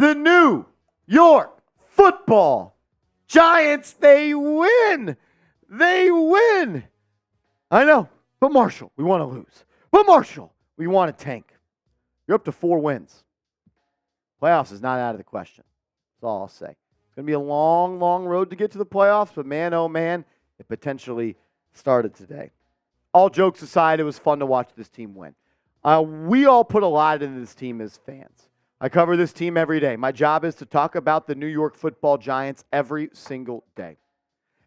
The New York Football Giants, they win. They win. I know, but Marshall, we want to lose. But Marshall, we want to tank. You're up to 4 wins. Playoffs is not out of the question. That's all I'll say. It's going to be a long, long road to get to the playoffs, but man, oh man, it potentially started today. All jokes aside, it was fun to watch this team win. We all put a lot into this team as fans. I cover this team every day. My job is to talk about the New York Football Giants every single day.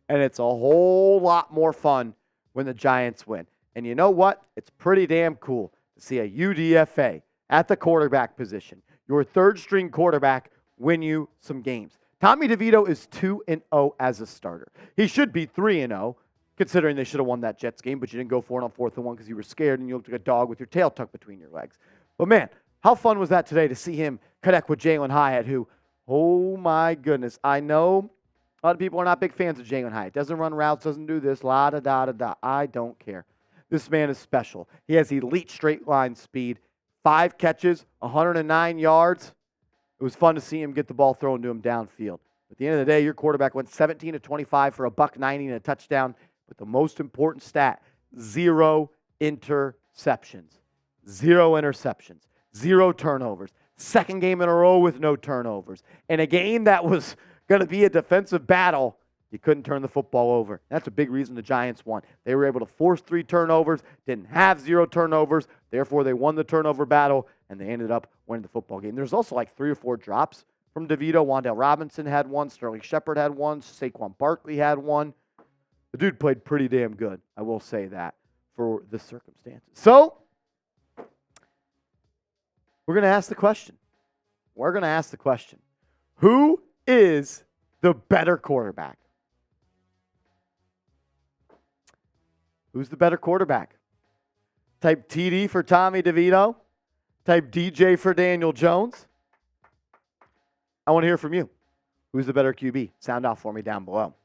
And it's a whole lot more fun when the Giants win. And you know what? It's pretty damn cool to see a UDFA at the quarterback position, your third-string quarterback, win you some games. Tommy DeVito is 2-0 as a starter. He should be 3-0, considering they should have won that Jets game, but you didn't go for it on 4th and 1 because you were scared and you looked like a dog with your tail tucked between your legs. But man, how fun was that today to see him connect with Jalin Hyatt, who, oh my goodness, I know a lot of people are not big fans of Jalin Hyatt. Doesn't run routes, doesn't do this, la-da-da-da-da. I don't care. This man is special. He has elite straight line speed, 5 catches, 109 yards. It was fun to see him get the ball thrown to him downfield. At the end of the day, your quarterback went 17 of 25 for $190 and a touchdown. But the most important stat, 0 interceptions. 0 interceptions. 0 turnovers. Second game in a row with no turnovers. In a game that was going to be a defensive battle, you couldn't turn the football over. That's a big reason the Giants won. They were able to force 3 turnovers, didn't have 0 turnovers, therefore they won the turnover battle, and they ended up winning the football game. There's also like 3 or 4 drops from DeVito. Wan'Dale Robinson had 1, Sterling Shepard had 1, Saquon Barkley had 1. The dude played pretty damn good, I will say that, for the circumstances. So, we're going to ask the question. Who is the better quarterback? Who's the better quarterback? Type TD for Tommy DeVito? Type DJ for Daniel Jones? I want to hear from you. Who's the better QB? Sound off for me down below.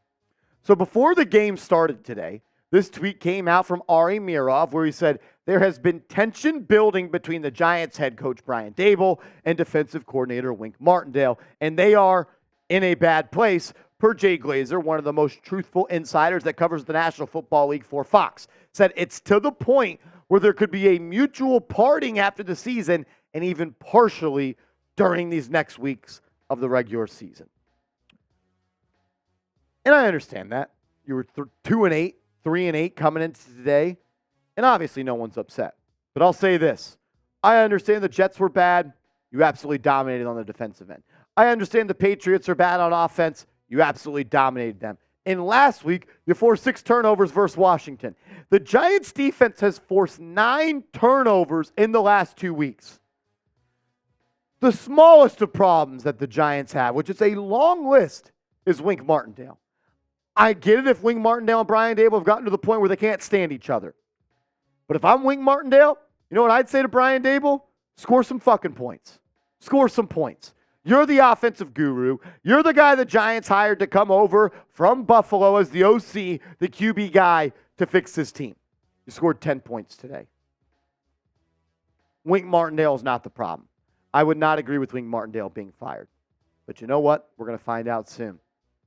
So before the game started today, this tweet came out from Ari Mirov where he said, there has been tension building between the Giants head coach Brian Daboll and defensive coordinator Wink Martindale, and they are in a bad place, per Jay Glazer, one of the most truthful insiders that covers the National Football League for Fox. Said it's to the point where there could be a mutual parting after the season and even partially during these next weeks of the regular season. And I understand that. You were 2-8, 3-8 coming into today, and obviously no one's upset. But I'll say this. I understand the Jets were bad. You absolutely dominated on the defensive end. I understand the Patriots are bad on offense. You absolutely dominated them. And last week, you forced 6 turnovers versus Washington. The Giants' defense has forced 9 turnovers in the last 2 weeks. The smallest of problems that the Giants have, which is a long list, is Wink Martindale. I get it if Wink Martindale and Brian Daboll have gotten to the point where they can't stand each other. But if I'm Wink Martindale, you know what I'd say to Brian Daboll? Score some fucking points. Score some points. You're the offensive guru. You're the guy the Giants hired to come over from Buffalo as the OC, the QB guy to fix this team. You scored 10 points today. Wink Martindale is not the problem. I would not agree with Wink Martindale being fired. But you know what? We're going to find out soon.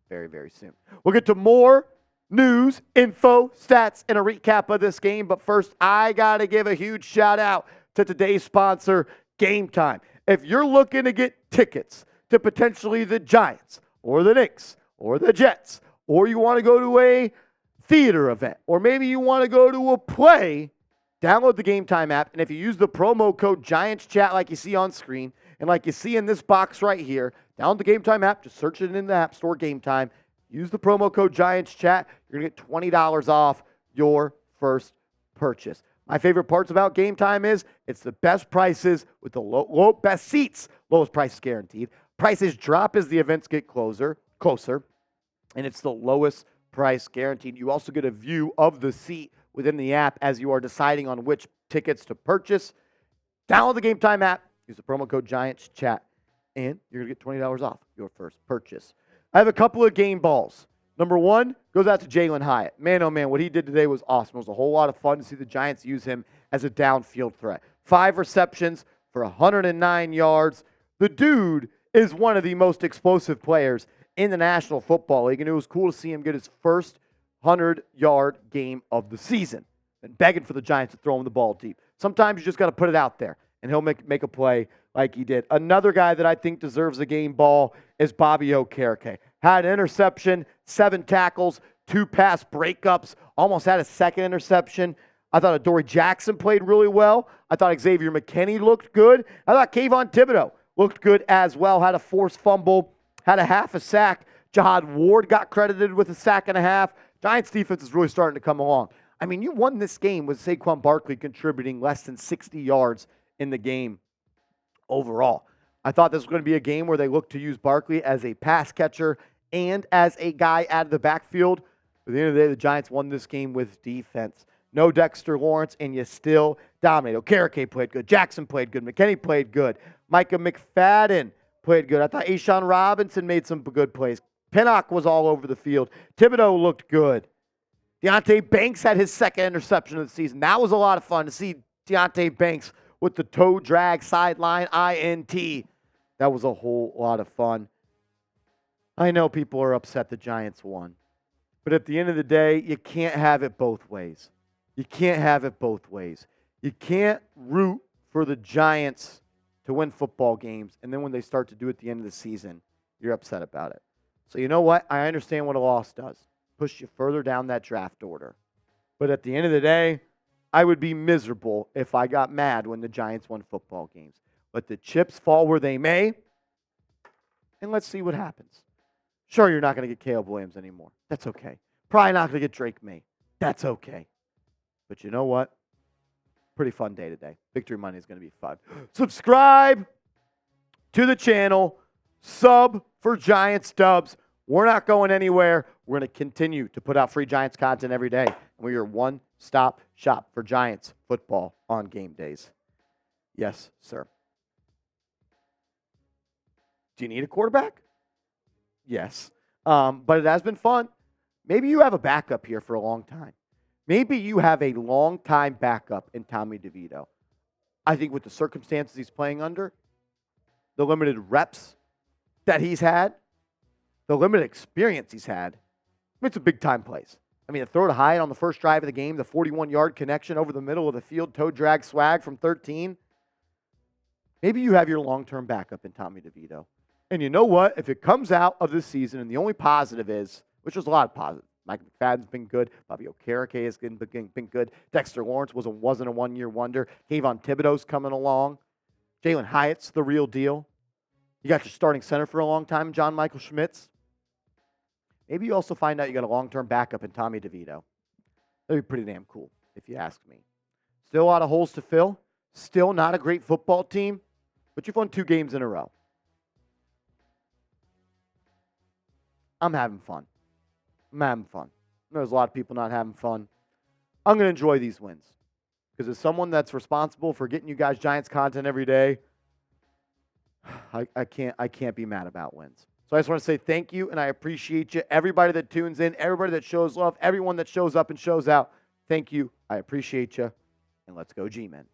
Very, very soon. We'll get to more news, info, stats, and a recap of this game. But first, I got to give a huge shout out to today's sponsor, Game Time. If you're looking to get tickets to potentially the Giants or the Knicks or the Jets, or you want to go to a theater event, or maybe you want to go to a play, download the Game Time app. And if you use the promo code GIANTSCHAT like you see on screen and like you see in this box right here, download the Game Time app. Just search it in the App Store, Game Time. Use the promo code GIANTSCHAT. You're going to get $20 off your first purchase. My favorite parts about Game Time is it's the best prices with the low best seats, lowest prices guaranteed. Prices drop as the events get closer, and it's the lowest price guaranteed. You also get a view of the seat within the app as you are deciding on which tickets to purchase. Download the Game Time app, use the promo code GIANTSCHAT, and you're going to get $20 off your first purchase. I have a couple of game balls. Number 1 goes out to Jalin Hyatt. Man, oh man, what he did today was awesome. It was a whole lot of fun to see the Giants use him as a downfield threat. 5 receptions for 109 yards. The dude is one of the most explosive players in the National Football League, and it was cool to see him get his first 100-yard game of the season. And begging for the Giants to throw him the ball deep. Sometimes you just got to put it out there, and he'll make a play like he did. Another guy that I think deserves a game ball is Bobby Okereke. Had an interception, 7 tackles, 2 pass breakups, almost had a second interception. I thought Adoree Jackson played really well. I thought Xavier McKinney looked good. I thought Tommy DeVito looked good as well. Had a forced fumble, had a half a sack. Jihad Ward got credited with a sack and a half. Giants defense is really starting to come along. I mean, you won this game with Saquon Barkley contributing less than 60 yards in the game overall. I thought this was going to be a game where they looked to use Barkley as a pass catcher and as a guy out of the backfield. At the end of the day, the Giants won this game with defense. No Dexter Lawrence, and you still dominate. Okereke played good. Jackson played good. McKinney played good. Micah McFadden played good. I thought Ashawn Robinson made some good plays. Pinnock was all over the field. Thibodeau looked good. Deonte Banks had his second interception of the season. That was a lot of fun to see Deonte Banks with the toe drag sideline INT. That was a whole lot of fun. I know people are upset the Giants won. But at the end of the day, you can't have it both ways. You can't have it both ways. You can't root for the Giants to win football games, and then when they start to do it at the end of the season, you're upset about it. So you know what? I understand what a loss does. Push you further down that draft order. But at the end of the day, I would be miserable if I got mad when the Giants won football games. Let the chips fall where they may, and let's see what happens. Sure, you're not going to get Caleb Williams anymore. That's okay. Probably not going to get Drake May. That's okay. But you know what? Pretty fun day today. Victory Monday is going to be fun. Subscribe to the channel. Sub for Giants dubs. We're not going anywhere. We're going to continue to put out free Giants content every day. And we're your one-stop shop for Giants football on game days. Yes, sir. Do you need a quarterback? Yes. But it has been fun. Maybe you have a backup here for a long time. Maybe you have a long-time backup in Tommy DeVito. I think with the circumstances he's playing under, the limited reps that he's had, the limited experience he's had, it's a big-time place. I mean, a throw to Hyatt on the first drive of the game, the 41-yard connection over the middle of the field, toe drag swag from 13. Maybe you have your long-term backup in Tommy DeVito. And you know what? If it comes out of this season, and the only positive is, which was a lot of positive, Mike McFadden's been good. Bobby Okereke has been good. Dexter Lawrence wasn't a one-year wonder. Kayvon Thibodeau's coming along. Jalin Hyatt's the real deal. You got your starting center for a long time, John Michael Schmitz. Maybe you also find out you got a long-term backup in Tommy DeVito. That'd be pretty damn cool, if you ask me. Still a lot of holes to fill. Still not a great football team, but you've won 2 games in a row. I'm having fun. There's a lot of people not having fun. I'm going to enjoy these wins. Because as someone that's responsible for getting you guys Giants content every day, I can't be mad about wins. So I just want to say thank you, and I appreciate you. Everybody that tunes in, everybody that shows love, everyone that shows up and shows out, thank you. I appreciate you. And let's go G-Men.